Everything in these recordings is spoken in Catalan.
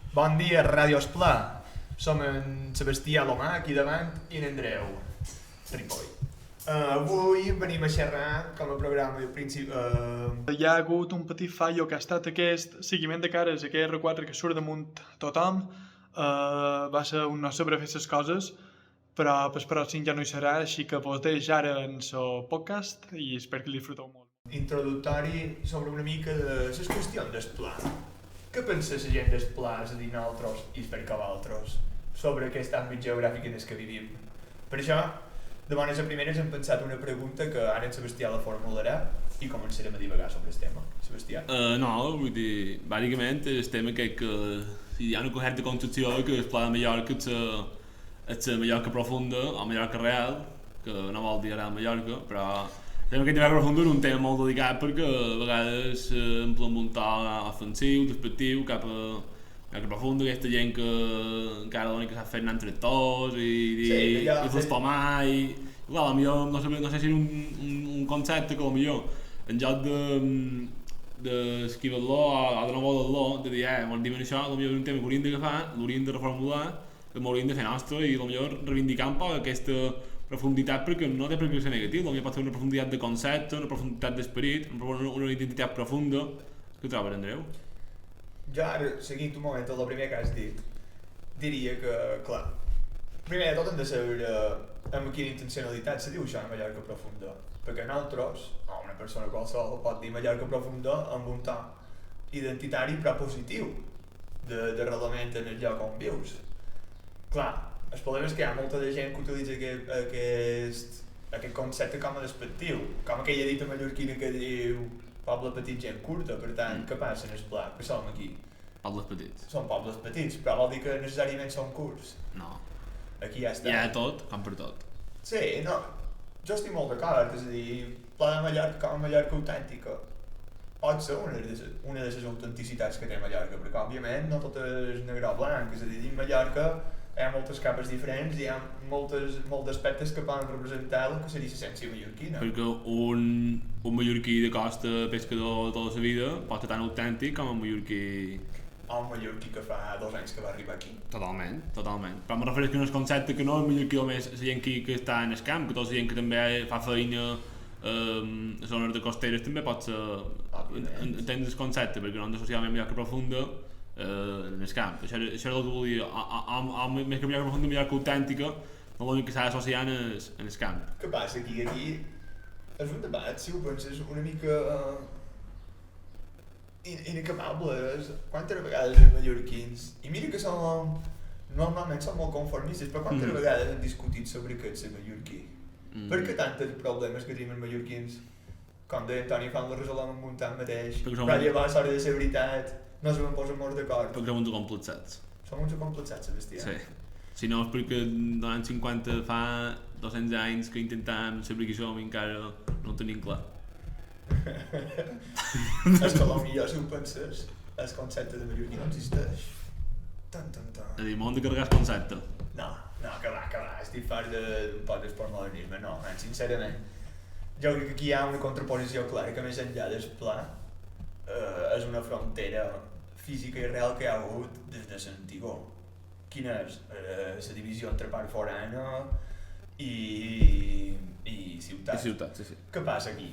Bon dia, Ràdio Esplà. Som en Sebastià Lomà, aquí davant, i en Andreu, Ripoll. Avui venim a xerrar com a programa de principi... Hi ha hagut un petit fallo que ha estat aquest seguiment de cares, aquest R4 que surt damunt tothom. Va ser un no saber fer les coses, però per pròxim ja no hi serà, així que poteix ara en el podcast i espero que disfruteu molt. Introductori sobre una mica de les qüestions d'Esplà. Què pensa la gent d'Esplà, és a dir, nosaltres i espero que vosaltres, sobre aquest àmbit geogràfic en el que vivim? Per això, de bones a primeres hem pensat una pregunta que ara en Sebastià la formularà i començarem a divagar sobre el tema. Sebastià? No, vull dir, bàsicament el tema que hi ha una corrent de concepció que el Pla de Mallorca és la Mallorca profunda o Mallorca real, que no vol dir Real Mallorca, però el tema que Mallorca profunda és un tema molt delicat perquè a vegades s'emplen un to ofensiu, despectiu cap a Mallorca profunda, aquesta gent que encara l'únic que sap fer anant tractors i flostomar i clar, potser no sé si és un concepte que potser en lloc d'esquivar-lo o de no voler-lo, de dir, ens diuen això, potser és un tema que hauríem d'agafar, l'hauríem de reformular, que m'hauríem de fer nostre i potser reivindicar un poc aquesta profunditat perquè no té per què ser negatiu, potser pot ser una profunditat de concepte, una profunditat d'esperit, una identitat profunda. Què trobes, Andreu? Jo ara, seguint un moment el primer que has dit, diria que, clar, primer de tot hem de saber amb quina intencionalitat se diu això, Mallorca profunda. Perquè nosaltres, o una persona qualsevol, pot dir Mallorca profunda amb un to identitari però positiu d'arrelament en el lloc on vius. Clar, el problema és que hi ha molta de gent que utilitza aquest concepte com a despectiu, com aquella dita mallorquina que diu poble petit, gent curta, per tant, què passa en el pla? Que som aquí? Pobles petits. Són pobles petits, però vol dir que necessàriament són curts. No. Aquí ja està. Hi ha tot, com per tot. Sí, no, jo estic molt d'acord, és a dir, Pla de Mallorca com a Mallorca autèntica pot ser una de les autenticitats que té Mallorca, perquè òbviament no tot és negre o blanc, és a dir, dins Mallorca hi ha moltes capes diferents i hi ha molts aspectes que poden representar el que seria l'essència mallorquina. Perquè un mallorquí de costa pescador de tota la vida pot ser tan autèntic com un mallorquí... O un mallorquí que fa 2 anys que va arribar aquí. Totalment. Però em refereixo que no és concepte que no és mallorquí només la gent que està en el camp, que tota la gent que també fa feina a zones de costeres també pot ser... entendre el concepte, perquè no hem d'associar amb Mallorca profunda en el camp. Això era el que volia. Més que Mallorca profunda, Mallorca autèntica, no l'únic que s'ha d'associar en el camp. Què passa aquí? Aquí és un debat, si ho penses, una mica inacabable. Quantes vegades els mallorquins, i mira que normalment són molt conformistes, però quantes vegades han discutit sobre què és ser mallorquí? Per què tantes problemes que tenim els mallorquins? Com deia Antoni Font, la resolem en un tant mateix, però llavors a l'hora de ser veritat no se me'n posen molt d'acord. Perquè som uns acomplexats. Som uns acomplexats, Sebastià. Sí. Si no és perquè l'any 50 fa 200 anys que intentàvem saber qui som i encara no ho tenim clar. És que potser si ho penses, el concepte de mallorquí no existeix. És a dir, m'ho hem de carregar el concepte. No, que va, estic fart d'un poc d'esportmodernisme, no, sincerament. Jo crec que aquí hi ha una contraposició clara que més enllà del pla és una frontera física i real que hi ha hagut des de l'antigor. Quina és? La divisió entre part forana i ciutat. I ciutat, sí. Què passa aquí?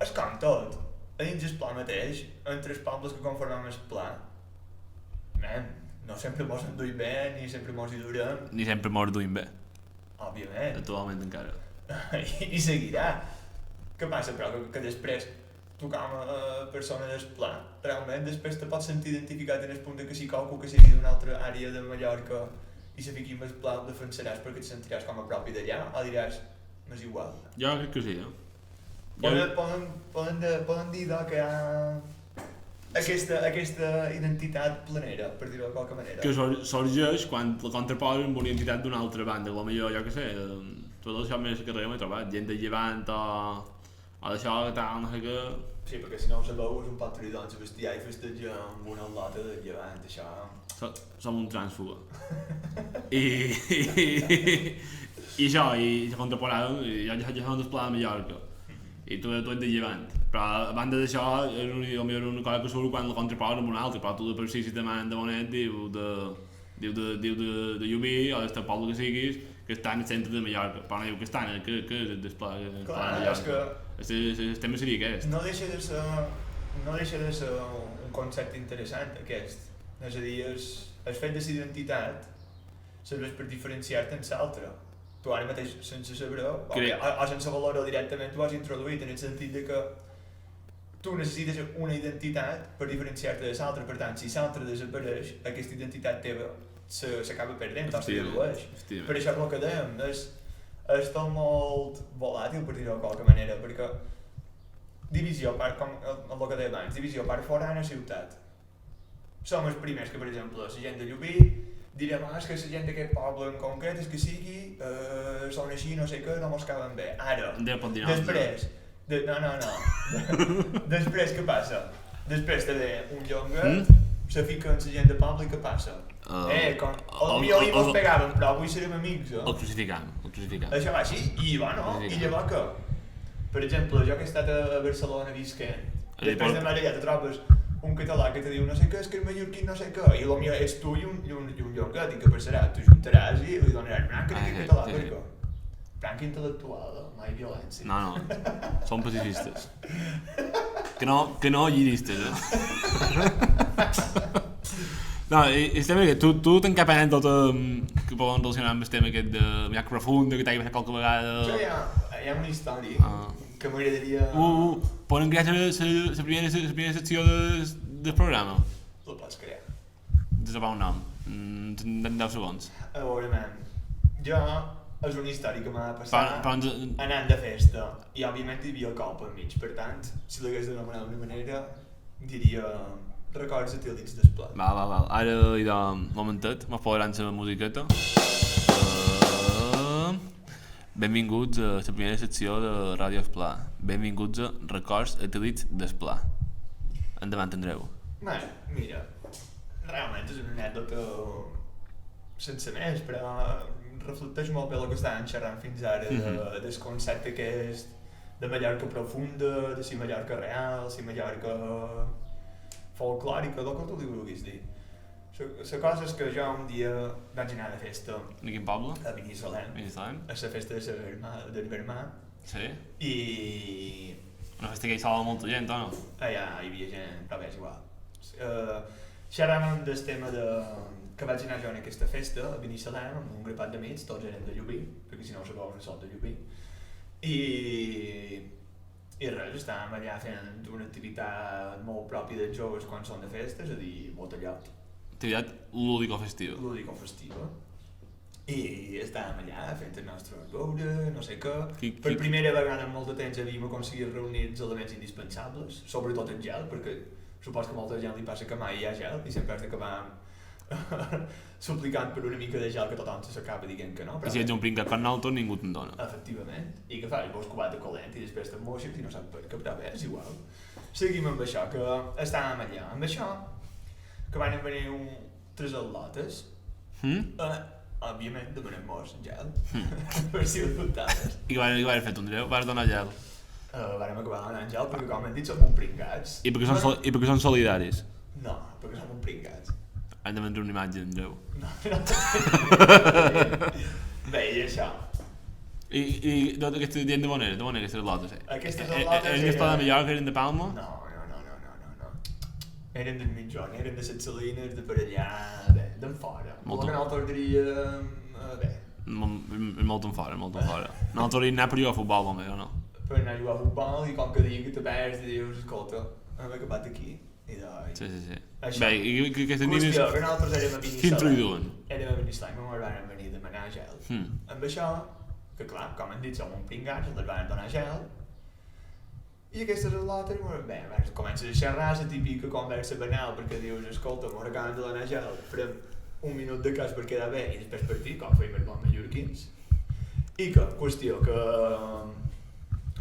És com tot. A dins el pla mateix, entre els pobles que conformem el pla, no sempre mos en duim bé, ni sempre mos hi durem. Ni sempre mos duim bé. Òbviament. Actualment encara. I seguirà. Què passa, però, que després tu com a persona del pla, realment després te pots sentir identificat en el punt que si qualcú que sigui d'una altra àrea de Mallorca i se fiqui amb el pla el defensaràs perquè et sentiràs com a propi d'allà o diràs, m'és igual. Jo crec que sí, Poden dir que hi ha aquesta identitat planera, per dir-ho de qualque manera. Que sorgeix quan la contraposen amb una identitat d'una altra banda, que potser, jo què sé, tot això més que res m'he trobat, gent de llevant o d'això, tal, no sé què... Sí, perquè si no ho sabeu és un poc traïdor en Sebastià i festeja amb una al·lota de llevant, això... Som un trànsfuga. I això, i la contraporada, jo soc del Pla de Mallorca, i tu ets de llevant, Però a banda d'això, és una cosa que surt quan la contraposa amb una altra, però tu de per si te manen de Bonet diu de Llubí o del poble que siguis que estan al centre de Mallorca, però no diu que estan, que és el Pla de Mallorca. És que El tema seria aquest. no deixa de ser un concepte interessant aquest. És a dir, el fet de la identitat serveix per diferenciar-te en l'altre. Tu ara mateix, sense saber-ho, o sense valor-ho directament, tu has introduït en el sentit de que tu necessites una identitat per diferenciar-te de l'altre. Per tant, si l'altre desapareix, aquesta identitat teva s'acaba perdent o se redueix. Per això és el que dèiem, és tot molt volàtil, per dir-ho de qualque manera, perquè divisió, com el que deia abans, divisió part forana ciutat. Som els primers que, per exemple, la gent de Llubí direm, és que la gent d'aquest poble en concret és que sigui, són així, no sé què, no mos caben bé. Ara, després, després què passa? Després te ve un llonguet, se fica en la gent de poble i què passa? Potser mos pegaven, però avui serem amics, El crucificam. Això va així, i bueno, i llavors què? Per exemple, jo que he estat a Barcelona visquent, després de allà te trobes un català que te diu no sé què, és que és mallorquí no sé què, i potser és tu i un llonguet, i què passarà? Tu juntaràs i li donaràs branca d'aquest català, per què? Branca intel·lectual, mai violència. No, són pacifistes. Que no lliristes, No, el tema és que tu t'han capanat tot que poden relacionar amb el tema aquest de Llac Profunda, que t'hagi passat qualque vegada... Això hi ha una història que m'agradaria... Poden crear la primera secció del programa. La pots crear. De trobar un nom. En 10 segons. A veure, man, jo és una història que m'ha passat anant de festa i òbviament hi havia cop enmig, per tant, si l'hagués d'anomenar d'una manera, diria records etílics d'Esplat. Val. Ara hi ha un momentet, mos posaran la musiqueta. Benvinguts a la primera secció de Ràdio Esplà. Benvinguts a Records etílics d'Esplà. Endavant, Andreu. Bé, mira, realment és una anècdota sense més, però reflecteix molt bé el que estàvem xerrant fins ara del concepte aquest de Mallorca profunda, de si Mallorca real, si Mallorca folclòrica, del que tu li vulguis dir. La cosa és que jo un dia vaig anar de festa De quin poble? a Binissalem, a la festa del Vermà, Sí. I Una festa que hi sola molta gent, o no? allà hi havia gent, però bé, és igual. Xerràvem del tema que vaig anar jo en aquesta festa a Binissalem amb un grapat d'amics, tots eren de Llubí, perquè si no ho sabeu, no soc de Llubí. I res, estàvem allà fent una activitat molt pròpia dels joves quan són de festa, és a dir, botellot. Activitat lúdico-festiva. Lúdico-festiva. I estàvem allà fent el nostre beure, no sé què. Per Qui- primera vegada en molt de temps havíem aconseguit reunir els elements indispensables, sobretot el gel, perquè supos que a molta gent li passa que mai hi ha gel i sempre has d'acabar suplicant per una mica de gel que tothom s'acaba dient que no. I si ets un pringat per nosaltres, ningú te'n dona. Efectivament. I que fas? Vols cubat de colent i després te'n moixes i no saps per què, però bé, és igual. Seguim amb això, que estàvem allà. Amb això, que van venir tres al·lotes, òbviament demanem molts gel, per si ho dubtaves. I què vas fer, Andreu? Vas donar gel? Vàrem acabar donant gel perquè, com hem dit, som un pringats. I perquè són solidaris? No, perquè som un pringats. Hem de vendre una imatge, Andreu. No. Bé, i això. I tota aquesta gent de on era? D'on eren aquestes al·lotes? Aquestes al·lotes eren d'Esplà de Mallorca, eren de Palma? No. Eren del mitjon, eren de set salines, de per allà, bé, d'en fora. El que nosaltres diríem, bé. Molt en fora. Nosaltres hauríem d'anar per jugar a futbol, home, o no? Per anar a jugar a futbol i com que digui que te perds i dius, escolta, hem acabat aquí. I doncs... Sí. Això. Bé, i aquestes nines... Qüestió, que nosaltres érem a Binissalem. Quin traïduen? Érem a Binissalem, ens van venir a demanar gel. Amb això, que clar, com han dit, som un pringats, ens van donar gel. I aquestes al·lotes, bé, comences a xerrar, la típica conversa banal, perquè dius, escolta, m'ho acaben de donar gel, farem un minut de cas per quedar bé i després partir, com feim els bons mallorquins. I que, qüestió, que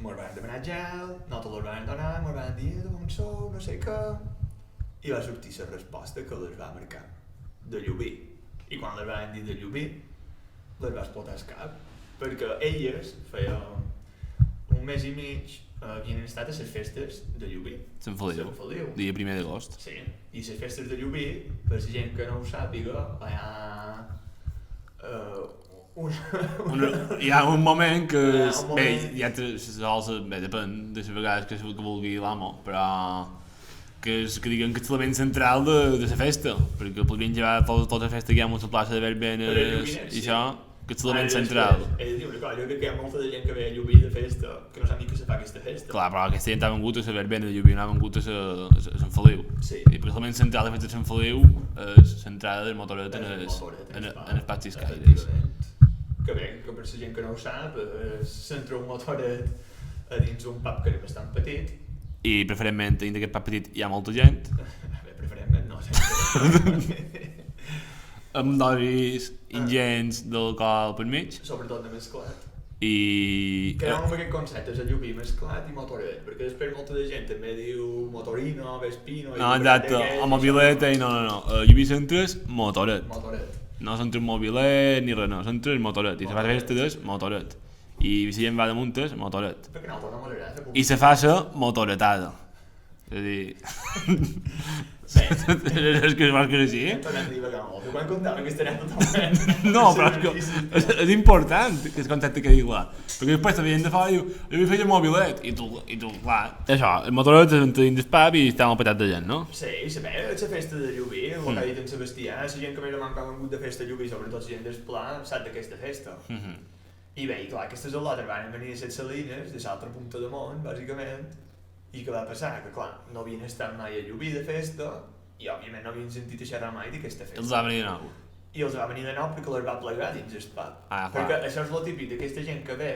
mos van demanar gel, nosaltres els van donar, mos van dir d'on sou, no sé què, i va sortir la resposta que les va marcar, de Llubí. I quan les van dir de Llubí, les va explotar el cap, perquè elles feia un mes i mig havien estat a les festes de Llubí. Sant Feliu. Dia 1 d'agost. Sí, i les festes de Llubí, per la gent que no ho sàpiga, hi ha... Hi ha un moment que... un moment... Bé, hi ha sols... Bé, depèn de les vegades que vulgui l'amo, però... Que diguem que és l'element central de la festa, perquè podrien llevar tota la festa que hi ha a la plaça de Verbenes i això, que és l'element central. És a dir, una cosa, jo crec que hi ha molta de gent que ve a Llubí de festa, que no sap ni que se fa aquesta festa. Clar, però aquesta gent ha vengut a la Verbena de Llubí, no ha vengut a Sant Feliu. Sí. I perquè l'element central de la festa de Sant Feliu és l'entrada del motoret en els patis caires. Que bé, que per la gent que no ho sap, s'entra un motoret a dins un pub que era bastant petit. I preferentment, dins d'aquest pub petit hi ha molta gent. Bé, preferentment no, sempre. Amb dosis ingents d'alcohol per mig. Sobretot de mesclat. I... Que anàvem amb aquest concepte, és el Llubí mesclat i motoret, perquè després molta de gent també diu motorino, vespino... No, exacte, o mobileta i no. Llubí centres, motoret. Motoret. No centres mobilet ni res, no, centres motoret. I se fa festa des motoret. I si gent va de muntes, motoret. Perquè no, no m'agrada. I se fa la motoretada. És a dir... És que es va que així? Quan contava aquesta anècdota... No, però és important que el concepte quedi clar. Perquè després també gent de fora diu jo vull fer el mobilet, i tu, clar. Això, el motoret és dins del pub i està molt petat de gent, no? Sí, saber, la festa de Llubí, el que ha dit en Sebastià, la gent que més o menys ha vengut de festa a Llubí, sobretot la gent del Pla, sap d'aquesta festa. I bé, clar, aquestes al·lotes van venir a set salines, de l'altra punta de món, bàsicament, i què va passar? Que clar, no havien estat mai a Llubí de festa, i òbviament no havien sentit a xerrar mai d'aquesta festa. Els va venir de nou. I els va venir de nou perquè les va plegar dins el pub. Perquè això és el típic d'aquesta gent que ve,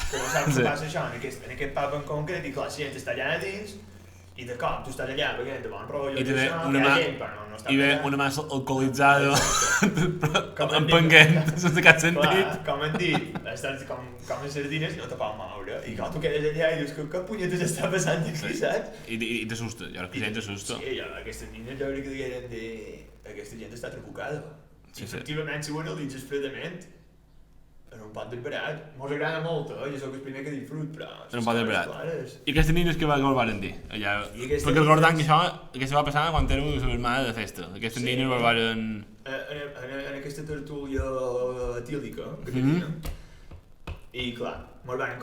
que no sap què passa això en aquest pub en concret, i clar, la gent està allà dins, i de cop tu estàs allà veient de bon rotllo i això, una mà, gent, però no està i ve una mà alcoholitzada empenguent sense cap sentit. Clar, com han dit, estàs com a sardines i no te pot moure, i clar, tu quedes allà i dius que punyetes està passant aquí, saps? I t'assusta, jo crec que gent t'assusta. Sí, aquestes nines jo crec que digueren de... aquesta gent està trabucada. Sí. Efectivament, si ho analitzes fredament, en un pot d'esperat, mos agrada molt, jo sóc el primer que disfrut, però... En un pot d'esperat. I aquestes nines que ho van dir? Allà, perquè recordant que això va passar quan érem la setmana de festa. Aquestes nines ho van... En aquesta tertúlia etílica que teníem, i clar, mos van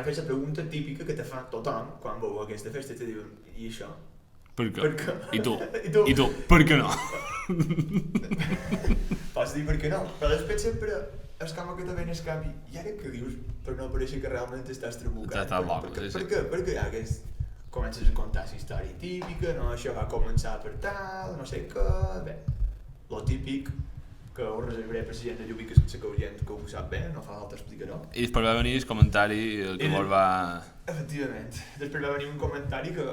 fer la pregunta típica que te fa tothom quan veu aquesta festa, te diuen, i això? Per què? I tu? I tu? Per què no? Pots dir per què no, però després sempre... és com que te ven el cap i ara què dius per no pareixer que realment estàs trabucat. Estàs loco, sí. Per què? Perquè ja comences a contar la història típica, no, això va començar per tal, no sé què... Bé, lo típic que ho reservaré per la gent de Llubí, que sense que gent que ho sap bé, no fa falta explicar-ho. I després va venir el comentari que vol va... Efectivament, després va venir un comentari que...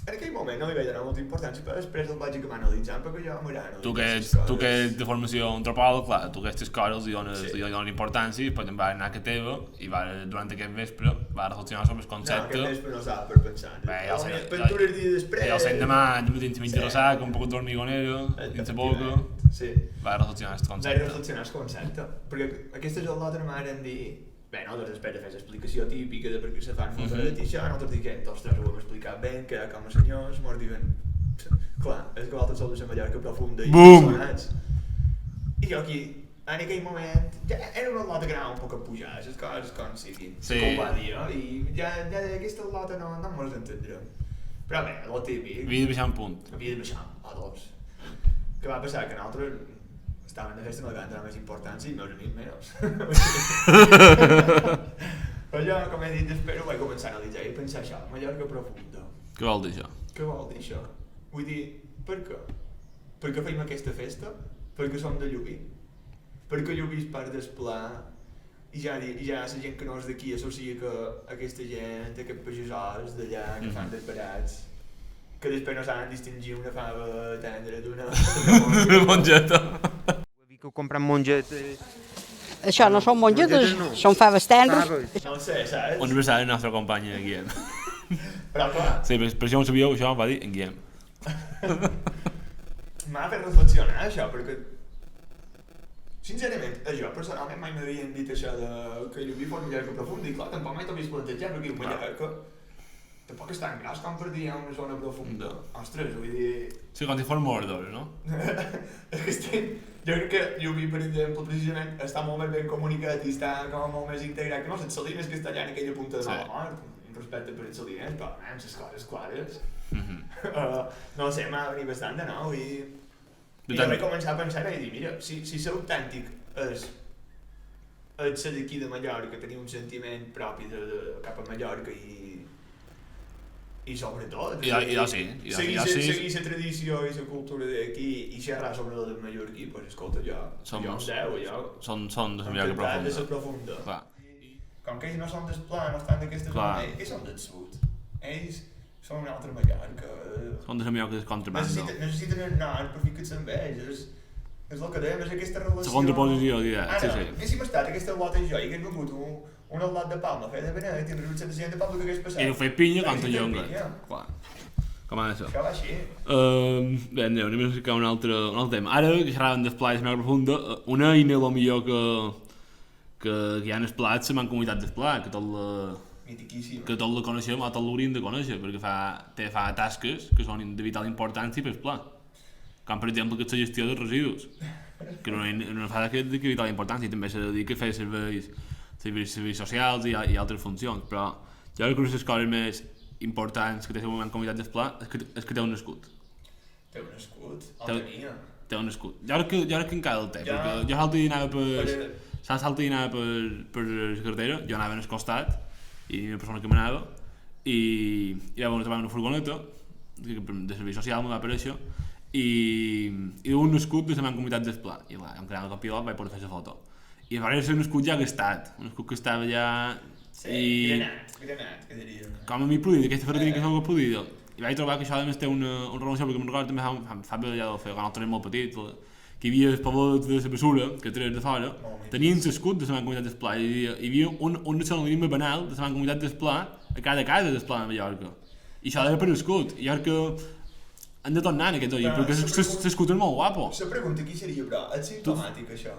En aquell moment no li vaig donar molta importància, però després el vaig acabar analitzant perquè jo m'agrada analitzar tu que ets de formació antropòleg, clar, tu aquestes coses li dones importància, i després va anar a casa teva i durant aquest vespre va reflexionar sobre el concepte. No, aquest vespre no estava per pensar. Bé, Aventura el dia després... Ja el sent demà, mig de ressaca, un poc d'hormigonero, dins la boca... Sí. Va reflexionar el concepte. Vaig reflexionar el concepte, perquè aquestes al·lotes m'han dit... Bé, nosaltres després de fer l'explicació típica de per què se fan motoret i això, nosaltres diguem, ostres, ho hem explicat ben, que com a senyors mos diuen... Clar, és que vosaltres sou de la Mallorca profunda i sonats. I jo aquí, en aquell moment, ja era una al·lota que anava un poc a pujar, les coses com siguin, com va dir, no? I ja d'aquesta al·lota no mos entendrem. Però bé, el típic... Havia de baixar un punt. Havia de baixar, a dos. Què va passar? Que nosaltres... estaven de festa, no li van donar més importància i meus amics menys. Però jo, com he dit, després ho vaig començar a analitzar i pensar això, Mallorca profunda. Què vol dir això? Què vol dir això? Vull dir, per què? Per què fem aquesta festa? Perquè som de Llubí. Perquè Llubí és part del Pla i ja la gent que no és d'aquí associa que aquesta gent, aquests pagesos d'allà que fan desbarats, que després no saben distingir una fava tendra d'una mongeta. Que compren mongetes... Això no són mongetes, no. són faves tendres. No ho sé, saps? Un aniversari del nostre company en Guillem. Però clar... Sí, per si no ho sabíeu, això va dir en Guillem. M'ha fet reflexionar això, perquè... Sincerament, jo personalment mai m'havien dit això de que Llubí fos Mallorca profunda i clar, tampoc mai t'ho havies plantejat perquè Mallorca tampoc és tan gras com per dir una zona profunda. Ostres, vull dir... Sí, com si fos Mordor, no? És que estic... Jo crec que Llubí, per exemple, precisament, està molt més ben comunicat i està com molt més integrat que no, les Salines que està allà en aquella punta de mala mort, respecte per les Salines, però amb les coses clares. No sé, m'ha venit bastant de nou i jo vaig començar a pensar i dir, mira, si ser autèntic és ser d'aquí de Mallorca, tenir un sentiment propi cap a Mallorca i sobretot seguir la tradició i la cultura d'aquí i xerrar sobre el mallorquí, doncs escolta, jo em deu, Són de la Mallorca profunda. Clar. Com que ells no són del Pla, no estan d'aquesta zona, ells són del sud. Ells són una altra Mallorca. Són de la Mallorca del contrabando. Necessiten el nord per ficar-se amb ells. És el que dèiem, és aquesta relació... La contraposició, dirà. Ara, haguéssim estat aquesta lot jo i hagués vengut un al lot de Palma a fer de Benet i en rebut la gent de Palma que hagués passat. I ho feia pinya com ta llonga. Clar. Com ha de ser. Això va així. Bé, anem a ficar un altre tema. Ara que xerràvem del pla de la profunda, una eina millor que hi ha en el pla és la mancomunitat del pla, que tot la coneixem o tot l'hauríem de conèixer, perquè fa tasques que són de vital importància per al pla. Com per exemple que és la gestió dels residus, que no fa de vital importància, i també se dedica a fer serveis socials i altres funcions, però jo crec que una de les coses més importants que té la mancomunitat del pla és que té un escut. Té un escut? El tenia. Té un escut. Jo crec que encara el té, perquè jo l'altre dia anava per la carretera, jo anava en el costat, i una persona que m'anava, i va trobar una furgoneta de servei social, m'ho va aparèixer, i un escut de la mancomunitat del pla. I clar, encara el pilot vaig poder fer la foto. I va ser un escut ja gastat, un escut que estava ja... Sí, granat, que diria. Com a mi Prudida, aquesta ferreteria que sóc a Prudida. I vaig trobar que això a més té una relació, perquè me'n recordo també fa bé ja de fer, quan el tenen molt petit, que hi havia els poblets de la Bessura, que treien de fora, tenien l'escut de la mancomunitat del pla, i hi havia un nacionalisme banal de la mancomunitat del pla a cada casa del pla de Mallorca. I això era per l'escut, i jo crec que han de tornar en aquest oi, perquè l'escut és molt guapo. La pregunta aquí seria, però, és simptomàtic això?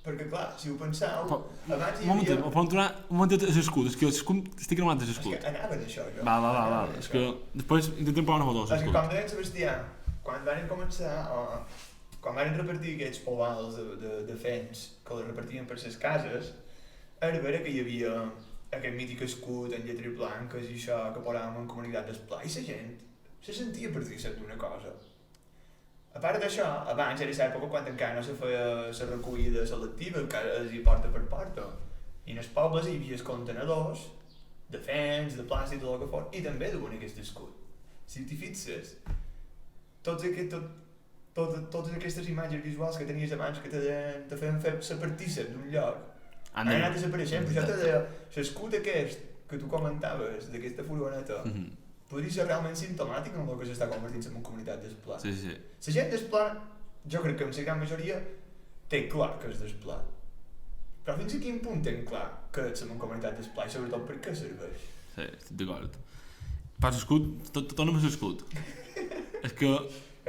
Perquè clar, si ho penseu, abans hi havia... Un momentet és l'escut, és que estic enamorat de l'escut. És que anaven això, jo. Va, és que després intentem posar una foto de l'escut. És que com deia Sebastià, quan van començar, quan van repartir aquests povals de fens que els repartien per les cases, era vera que hi havia aquest mític escut en lletres blanques i això que posàvem en comunitat del pla, i la gent se sentia partícip d'una cosa. A part d'això, abans era l'època quan encara no se feia la recollida selectiva, que es hi porta per porta. I en els pobles hi havia els contenedors de fens, de plàstic, de lo que fos, i també duen aquest escut. Si t'hi fixes, totes aquestes imatges visuals que tenies abans que te feien fer ser partícip d'un lloc, han anat desapareixent. Per això te deia, l'escut aquest que tu comentaves, d'aquesta furgoneta, podria ser realment simptomàtic en el que s'està convertint en una comunitat del pla. Sí. La gent del pla, jo crec que en la gran majoria té clar que és del pla. Però fins a quin punt tenen clar que és una comunitat del pla i sobretot per què serveix? Sí, estic d'acord. Per l'escut, torna'm a l'escut. És que...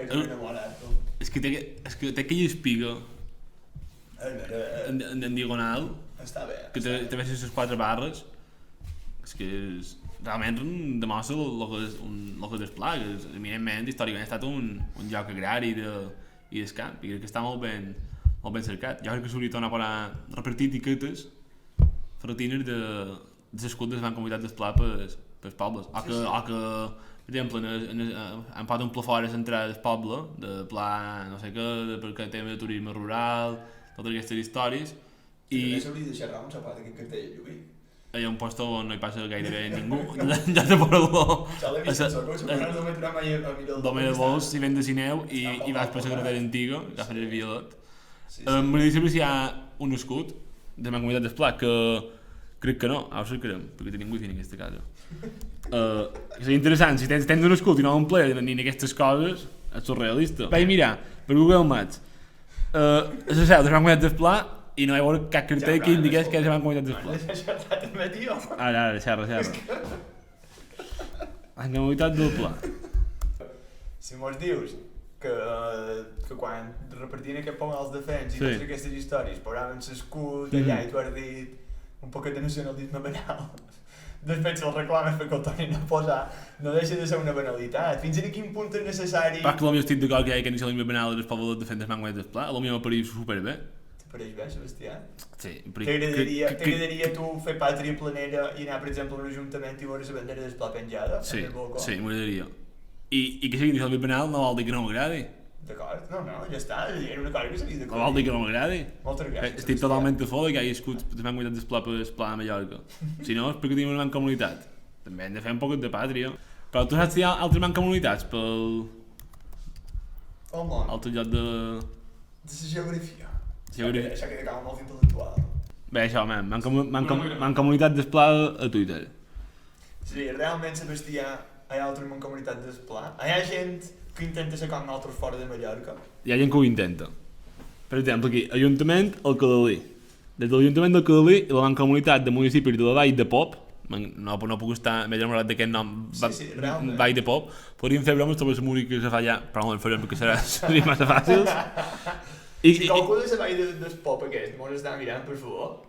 Ets un enamorat, tu. És que té aquella espiga en diagonal, està bé. que te veixes les 4 barres, és que realment demostra el que és pla, que eminentment històricament ha estat un lloc agrari i del camp, i crec que està molt ben cercat. Jo crec que s'hauria de tornar a posar repartir etiquetes ferretines de l'escut de la mancomunitat del pla pels pobles, o que per exemple, han posat un pla fora a l'entrada del poble, de pla, no sé què, perquè tema de turisme rural, totes aquestes històries, i... També s'hauria de xerrar un sapat aquest cartell, Lluví. Hi ha un lloc on no hi passa gairebé ningú, ja te poso-lo. Ja l'he vist en socor, no m'he trobat mai a mirar el... Dome de vols, si ven de Sineu i vas per la carretera antiga, que ha fet el viaduct. M'agradaria saber si hi ha un escut de la mancomunitat del pla, que crec que no, ara ho cercarem, perquè tenim wifi en aquesta casa. És interessant, si tens un escut i no un ple ni en aquestes coses, és surrealista. Vaig mirar per Google Maps la seu de la mancomunitat del pla i no hi ha cap cartell que indiqués que és la mancomunitat del pla. Això també, tio. Ara, xerra. La mancomunitat del pla. Si mos dius que quan repartien aquest pom als defensa i Sí. totes aquestes històries posaven l'escut allà i tu has dit un poquet de nacionalisme banal. Després el reclames perquè el tornin a posar, no deixa de ser una banalitat. Fins a quin punt és necessari... Pas que potser estic d'acord que hi ha que inicialment banal dels pobles de defensa mancomunitat del pla, potser m'apareix superbé. T'apareix bé, Sebastià? Sí, T'agradaria tu fer pàtria planera i anar, per exemple, a un ajuntament i veure la bandera del pla penjada? Sí, en el balcó? sí, m'agradaria. I que sigui inicialment banal no vol dir que no m'agradi. D'acord? No, ja està. Era una cosa que s'havia No vol dir que no m'agradi. Moltes gràcies. Estic Sebastià. totalment a favor que hi hagi escut de mancomunitat del pla per el pla de Mallorca. Si no, és perquè tenim una mancomunitat. També hem de fer un poquet de pàtria. Però tu saps si hi ha altres mancomunitats pel El món. altre lloc de... De la geografia. Geografia. Això queda com molt intel·lectual. Bé, això, mancomunitat del pla a Twitter. Sí, realment, Sebastià, hi ha altres mancomunitats del pla. Hi ha gent que intenta ser com nosaltres fora de Mallorca. Hi ha gent que ho intenta. Per exemple, aquí, Ajuntament Alcadalí. Des de l'Ajuntament d'Alcadalí i la mancomunitat de municipis de la Vall de Pop, no puc estar més enamorat d'aquest nom, Sí, realment. Vall de Pop, podríem fer bromes sobre la música que se fa allà, però no en farem perquè seria massa fàcil. Si qualcú de la vall del pop aquest mos està mirant, per favor,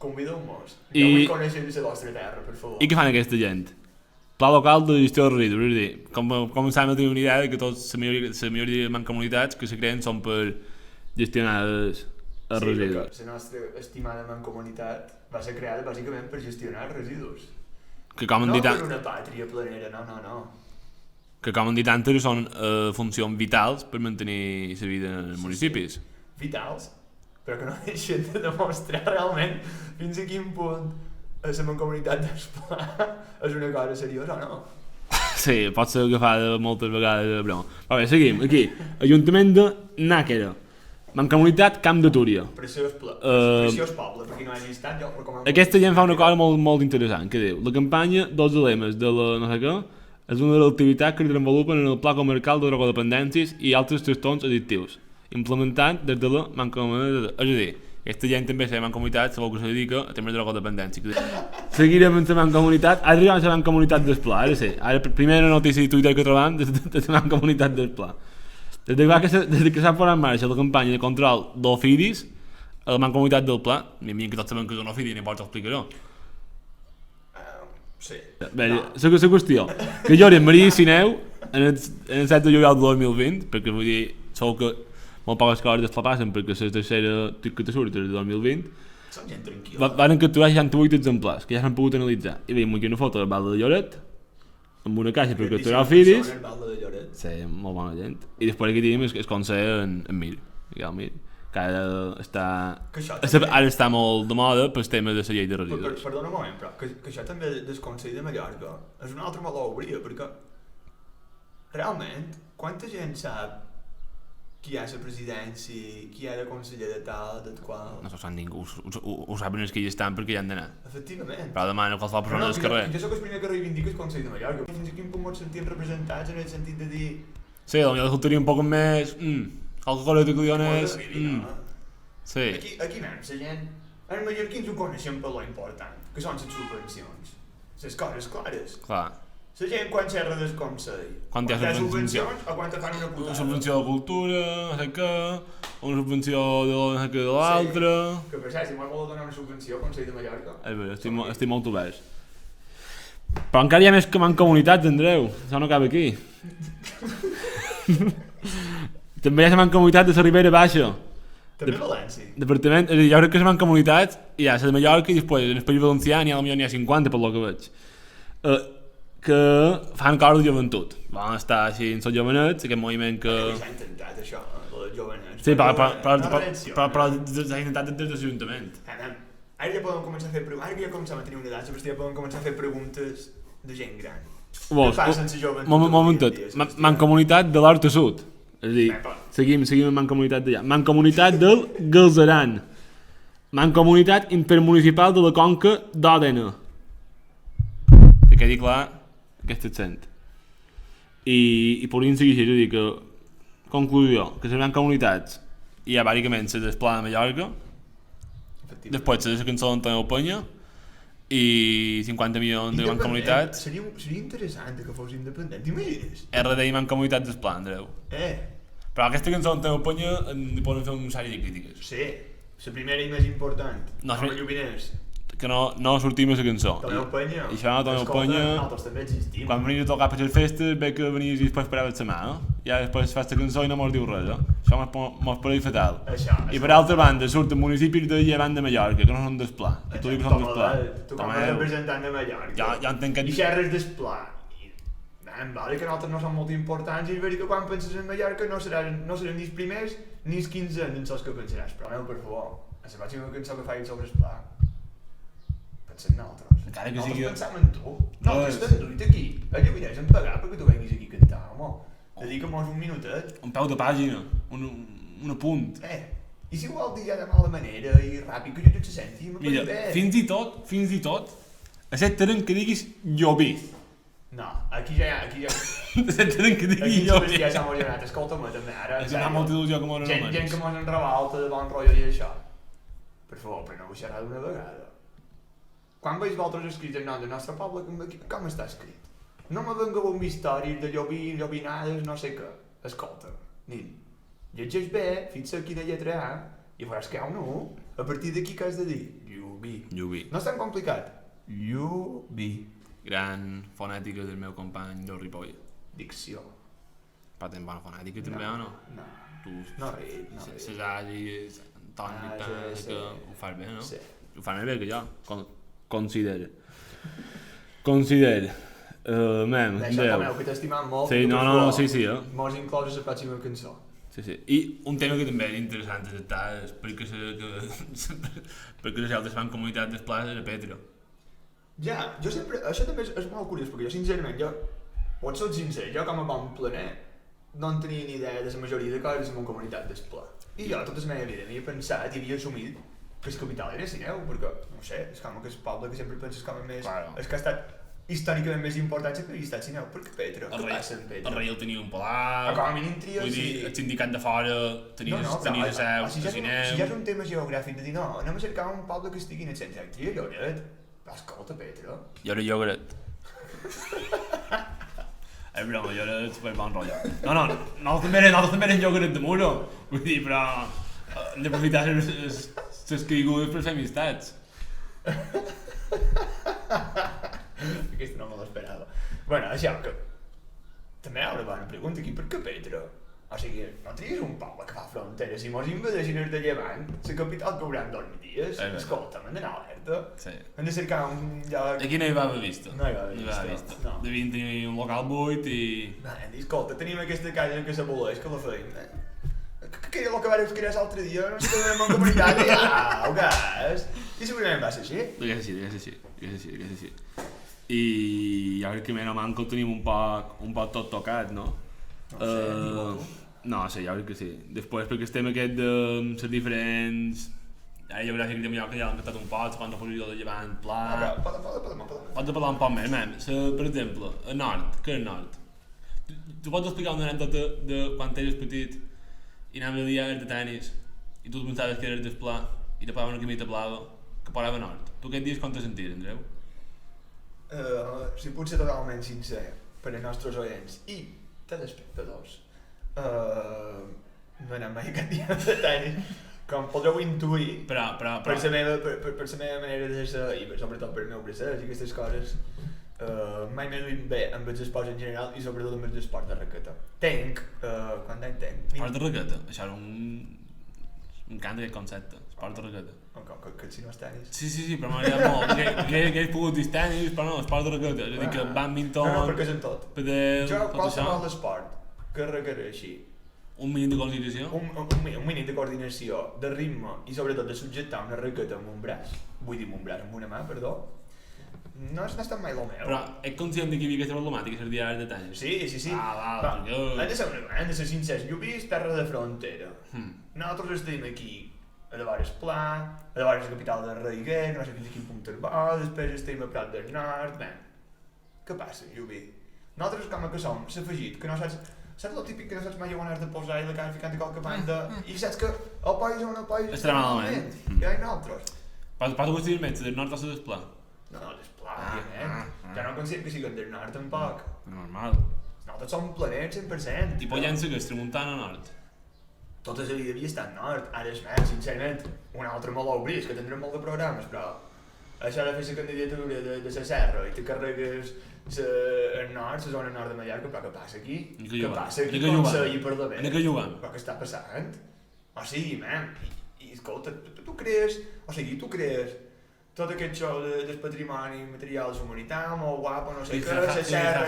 convideu-mos. Jo vull conèixer la vostra terra, per favor. I què fan aquesta gent? Pla local de gestió de residus, és a dir, començàvem a tenir una idea que tots, la majoria de mancomunitats que se creen són per gestionar els residus. Sí, la nostra estimada mancomunitat va ser creada bàsicament per gestionar residus. Que com han No dit, per una pàtria planera, no. que com han dit antes són funcions vitals per mantenir la vida en els municipis. Vitals, però que no deixen de demostrar realment fins a quin punt la mancomunitat d'Esplà és una cosa seriosa o no. Sí, pot ser agafada moltes vegades de broma. Però bé, seguim. Aquí, Ajuntament de Nàquera. Mancomunitat Camp de Túria. Preciós poble, per qui no hagi estat, jo recomano... Aquesta gent fa una cosa molt, molt interessant, que diu: la campanya dels lemes de la no sé què és una de les activitats que es desenvolupen en el Pla Comarcal de Drogodependències i altres trastorns addictius, implementant des de la mancomunitat... És a dir, aquesta gent també, la mancomunitat, sabeu que se dedica a temes de drogodependència. Seguirem amb la mancomunitat, ara arribem a la mancomunitat del Pla, ara sí. Ara, primera notícia de Twitter que trobam de la mancomunitat del Pla. Des que s'ha posat en marxa la campanya de control d'ofidis a la mancomunitat del Pla, m'imagino que tots sabem que és un ofidi, ni pots explicar-ho. Sí. Bé, la qüestió, que jo era Maria Sineu en el 7 de juliol de 2020, perquè vull dir, segur que molt poques coses del Pla passen, perquè la tercera que te surt és de 2020. Són gent tranquil·la. Van capturar 68 exemplars, que ja s'han pogut analitzar. I veiem aquí una foto del Balde de Lloret, amb una caixa per capturar ofidis. Sí, molt bona gent. I després aquí tenim el Consell en Mir, Miguel Mir, que ara està molt de moda pels temes de la llei de residus. Perdona un moment, però que això també del Consell de Mallorca és una altra meló obria, perquè realment, quanta gent sap qui hi ha a la presidència, qui hi ha de conseller de tal, de qual... No s'ho sap ningú, ho saben els que hi estan perquè hi han d'anar. Efectivament. Però demana qualsevol persona del carrer. Jo sóc el primer que reivindica el Consell de Mallorca. Fins a quin punt ens sentim representats en el sentit de dir... Sí, potser escoltaria un poc més... Alcohol de cliones... Sí. Aquí anem, la gent... Els mallorquins ho coneixen per lo important, que són les subvencions. Les coses clares. Clar. La gent quan xerra del Consell. Quan hi ha subvencions o quan te fan una putada. Una subvenció de cultura, no sé què, una subvenció de no sé què de l'altra... Sí. Que per cert, si m'ho vol donar una subvenció al Consell de Mallorca... És veritat, estic molt obert. Però encara hi ha més que mancomunitats, Andreu. Això no acaba aquí. També hi ha la mancomunitat de la Ribera Baixa. També València. Departament, és a dir, jo crec que la mancomunitat hi ha la de Mallorca i després en el País Valencià n'hi ha 50 per lo que veig. Que fan coses de joventut. Van estar així en els jovenets, aquest moviment que... S'ha intentat això, els jovenets. Sí, però s'ha intentat des de l'Ajuntament. Ara ja podem començar a fer preguntes, ara que ja comencem a tenir una edat, ja podem començar a fer preguntes de gent gran. Què passa amb la joventut? Momentet, mancomunitat de l'Horta Sud. És a dir, seguim amb mancomunitat d'allà. Mancomunitat del Galzeran. Mancomunitat intermunicipal de la Conca d'Òdena. Que quedi clar aquest accent. I podríem seguir així, és a dir, que conclusió, que les mancomunitats hi ha bàsicament la del Pla de Mallorca, després la cançó d'Antonio Peña i 50 milions de mancomunitat. Seria interessant que fos independent, t'imagines? RD i mancomunitat del pla, Andreu. Però aquesta cançó en teva opinió li poden fer un sèrie de crítiques. Sí, la primera i més important. No, Home, Llobiners. Que no sortim a la cançó. Tomeu penya. I això, tomeu penya. Nosaltres també existim. Quan venies a tocar per les festes, ve que venies i després paraves la mà, eh? Ja després fas la cançó i no mos diu res, eh? Això mos pareix fatal. I per altra banda, surten municipis de llevant de Mallorca, que no són del Pla. I tu dius que són del Pla. Tu com a representant de Mallorca. Ja entenc que... I xerres del Pla. Vale, que nosaltres no som molt importants i és veritat que quan penses en Mallorca no seran ni els primers ni els 15 en els que pensaràs. Però aneu, per favor, a la pròxima cançó que faig sobre el Pla, pensem nosaltres. Encara que sigui... Nosaltres pensam en tu. Nosaltres t'hem duit aquí. A Llobiners hem pagat perquè tu venguis aquí a cantar, home. Dedica'm-nos un minutet. Un peu de pàgina, un apunt. I si ho vol dir ja de mala manera i ràpid, que jo se senti, Mira, fins i tot, acceptarem que diguis Llobí. No, aquí ja... Acceptarem que diguis Llobí. Aquí ja s'ha emocionat, escolta'm també, ara... És una molta il·lusió que m'ho Gent que mos en revolta de bon rotllo i això. Per favor, però no ho xerrar d'una vegada. Quan veus vosaltres escrits el nom del nostre poble, com està escrit? No me vengueu amb històries de Llobí, llobinades, no sé què. Escolta, nin, llegeix bé, fixa aquí de lletra A, i veuràs que hi ha un U. A partir d'aquí què has de dir? Llobí. No és tan complicat. Llobí. Gran fonètica del meu company del Ripoll. Dicció. Però tens bona fonètica també o no? No. Tu, no ric. Les àgies, tònic, que ho fas bé, no? Sí. Ho fas més bé que jo, considera. Mem, Deixa, Tomeu, que t'estimat molt. Sí, sí, Mos inclòs a la pròxima cançó. Sí. I un tema que també és interessant de tractar és perquè les altres fan comunitat dels places a Petra. Ja, jo sempre... Això també és molt curiós, perquè jo sincerament, pots ser sincer, jo com a bon planer no en tenia ni idea de la majoria de coses en una comunitat del Pla. I jo tota la meva vida m'havia pensat i havia assumit que el capital era Sineu, perquè, no sé, és com que el poble que sempre penses com a més... Claro. És que ha estat històricament més important sempre havia estat Sineu. Per què Petra? Què passa amb Petra? El rei el tenia un palau... Com a mínim tria... Vull dir, el sindicat de fora tenia la seu, si ja és un tema geogràfic de dir no, anem a cercar un poble que estigui en el centre. Tria Lloret. Escolta, Petra. Lloret. És broma, Lloret és super bon rotllo. No, nosaltres també érem Lloret de Muro. Vull dir, però hem d'aprofitar les caigudes per fer amistats. Aquesta no me l'esperava. Bueno, això que... També hi ha una bona pregunta aquí, per què Petra? O sigui, no tries un poble que fa frontera, si mos invadeixin els de Llevant, la capital cauran 2 dies, escolta'm, hem d'anar alerta. Sí. Hem de cercar un lloc... Aquí no hi va haver vista. No hi va haver vista. No. Devien tenir un local buit i... Escolta, tenim aquesta casa que s'aboleix, que la feim. Que era el que vareu crear l'altre dia, no sé què donem en comunitat, i au, gas. I segurament va ser així. Digués així. I jo crec que menys o manco tenim un poc tot tocat, no? No sé, digue-ho. No, sí, jo crec que sí. Després, perquè estem aquest de les diferents... Ara geogràfic de Mallorca ja han cantat un poc, segons la posició de Llevant, Pla... Pots parlar un poc més, per exemple, a nord, què és nord? Tu pots explicar una anècdota de quan eres petit i anàvem a diaris de tenis i tu pensaves que eres del Pla i te paraven una camita blava que parava a nord. Tu aquests dies com te senties, Andreu? Si puc ser totalment sincer per als nostres oients i telespectadors, no he anat mai a cap dia de tenis, com podreu intuir per la meva manera de ser i sobretot per el meu procés i aquestes coses, mai m'he duit bé amb els esports en general i sobretot amb els esports de raqueta. Quant d'any tenc? Esport de raqueta? Això era m'encanta aquest concepte, esport de raqueta. Que si no és tenis. Sí, però m'agrada molt, que hagués pogut dir tenis, però no, esport de raqueta, és a dir que badminton... No, perquè és en tot. Padel, jo, tot això... qualsevol esport que requereixi un mínim de coordinació? Un mínim de coordinació, de ritme i sobretot de subjectar una raqueta amb un braç, amb una mà, perdó, no has estat mai el meu. Però ets conscient que hi havia aquesta problemàtica als diaris de tenis? Sí. Hem de ser sincers, Llobí és terra de frontera. Nosaltres estem aquí a la vora Pla, a la vora la capital de Reiguer, no sé fins a quin punt es va, després estem a Prat del Nord, què passa, Llobí? Nosaltres com que som s'afegit, que no saps el típic que no saps mai on has de posar i la cara ficant de qualque banda, i saps que el país on el país... Extremadament. I hi ha nosaltres. Pots dir més del nord o del Pla? No, esclar, òbviament. Ja no considero que siguin del nord, tampoc. Normal. Nosaltres som planets 100%. I Pollença que és tramuntana o nord? Tota la vida havia estat nord. Ara és més, sincerament, un altre meló obris, que tindrem molt de programes, però això de fer la candidatura de la serra i te carregues el nord, la zona nord de Mallorca, però què passa aquí? Què passa aquí com seguir per la En què jugant? Però què està passant? O sigui, man, i escolta, tu creus, tu creus tot aquest show del patrimoni material humanitat, molt guapo, no sé què, la serra,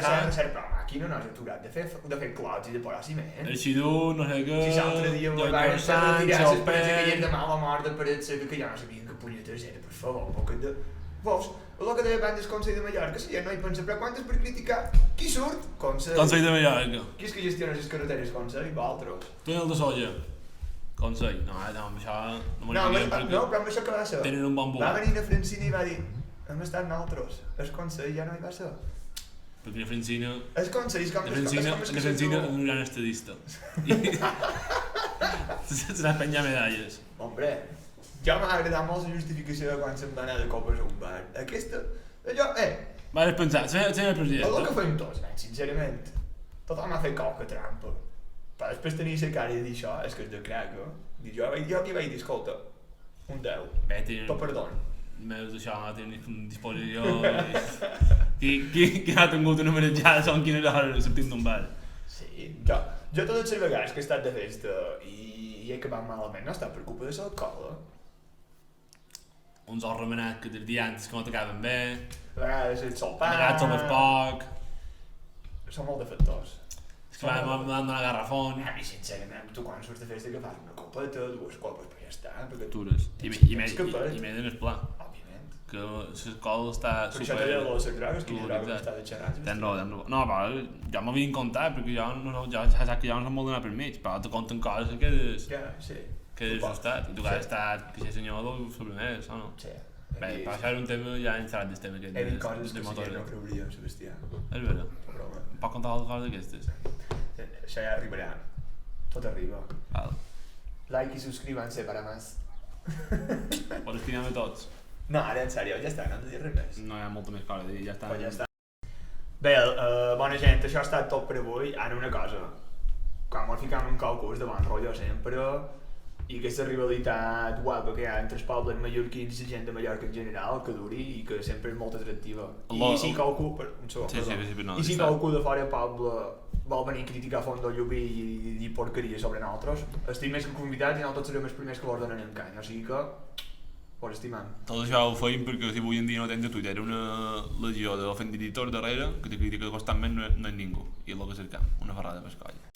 però aquí no has aturat de fer clots i de posar ciment. Així dur, no sé què... Si l'altre dia me van retirar les parets aquelles de mala mort de parets que ja no sabien que punyetes era, per favor, un poquet de... Vos, el que deia abans del Consell de Mallorca, si ja no hi pensa, però quantes per criticar? Qui surt? Consell de Mallorca. Qui és que gestiona les carreteres? Consell? Vosaltres? Tu i el de Solla. Consell. No, amb això no m'aniríem perquè... No, però amb això què va ser? Tenen un bon Va venir la Francina i va dir hem estat nosaltres, el Consell ja no hi va ser. Perquè la Francina... El Consell és com... La Francina és un gran estadista. Se n'ha penjat medalles. Hombre, ja m'ha agradat molt la justificació de quan se'm va anar de copes a un bar. Aquesta, allò, Vas pensar, ser el president. el que fem tots, sincerament. Tothom ha fet qualque trampa. Però després tenir la cara i dir això, és que és de crac, eh? Jo aquí vaig dir, escolta, un 10. Bé, tenen... Tot perdó. Més d'això, tenen disposició... Qui ha tingut una marejada són quines hores sortint d'un bar? Sí, jo totes les vegades que he estat de festa i he acabat malament no ha estat per culpa de l'alcohol, Uns ous remenats que dels diants que no t'acaben bé... A vegades el sol pa... A vegades somes poc... Són molt de factors. És que m'han donat garrafon... A mi, sincerament, tu quan surts de festa que fas una copeta, dues copes, però ja està, perquè tu... Tures. I més en el pla. Òbviament. Que l'alcohol està Per super... això t'he de les drogues, quina droga m'està de xerrar. Tens raó. No, però ja m'havien contat, perquè ja saps que ja no som molt d'anar per mig, però te conten coses que és... Ja, sí. Que és assustat. I tu que has estat, que si senyor dels primers, o no? Sí. Bé, per això era un tema, ja hem xerrat del tema aquest He dit coses de que motor. sí que no creuria, Sebastià. És veritat. Broma. Pot contar altres coses d'aquestes? Això ja arribarà. Tot arriba. Val. Like i subscríbanse para más. Pots estimar-me tots. No, ara en sèrio, ja està, no hem de dir res més. No hi ha molta més cosa a dir, ja està. Pues ja està. Bé, bona gent, això ha estat tot per avui. Ara una cosa, quan ens ficam en concurs de bon rotllo sempre, i aquesta rivalitat guapa que hi ha entre els pobles mallorquins i la gent de Mallorca en general, que duri i que sempre és molt atractiva. I si qualcú... Un segon, perdó. I si qualcú de fora del poble vol venir a criticar Fondo Llubí i dir porqueria sobre nosaltres, estic més que convidat i nosaltres serem els primers que vos donen en cany, o sigui que... Vos estimam. Tot això ho feim perquè si avui en dia no tens a Twitter una legió d'ofendiditors darrere que te critica constantment no és ningú i és el que cercam, una ferrada pescolla.